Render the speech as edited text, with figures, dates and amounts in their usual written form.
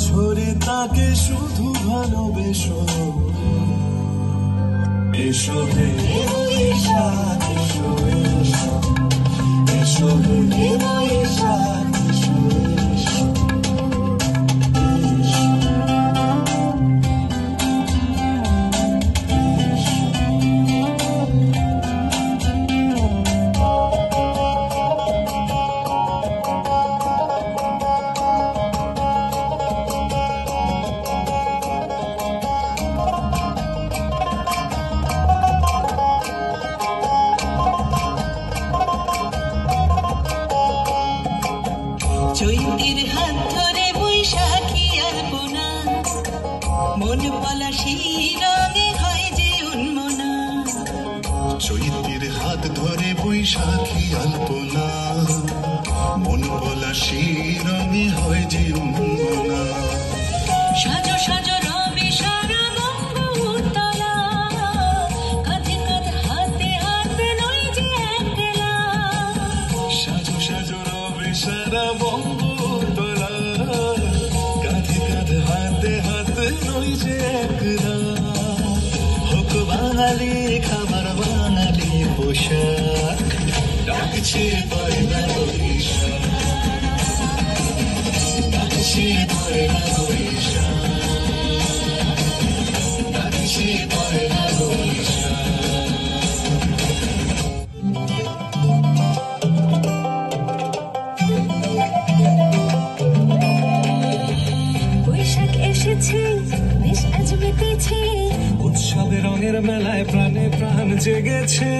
বছরে তাকে শুধু ভালোবেসো। এসো হে বৈশাখ, এসো এসো, এসো হে বৈশাখ, এসো এসো, চৈতির হাত ধরে বৈশাখী আলপনা, মন পলাশী রঙে হয় যে উন্মনা। চৈতির হাত ধরে বৈশাখী আলপনা, মন পলাশী রঙে হয় যে উন্মনা। সাজো সাজো রবে সারা বঙ্গ উত্তলা, কাঁধে কাঁধ হাতে হাতে নয় যে একলা। সাজো সাজো রবে সারা বঙ্গতলা, কাঁধে কাঁধে হাতে হাতে নই যে একলা। হোক বাঙালি খাবার বাঙালি পোশাক, ডাকছে পয়লা বৈশাখ, ডাকছে পয়লা বৈশাখ, ডাকছে পয়লা বৈশাখ। বৈশাখ এসেছে, বেশ আজ মেতেছে, উৎসবে রঙের মেলায় প্রাণে প্রাণ জেগেছে।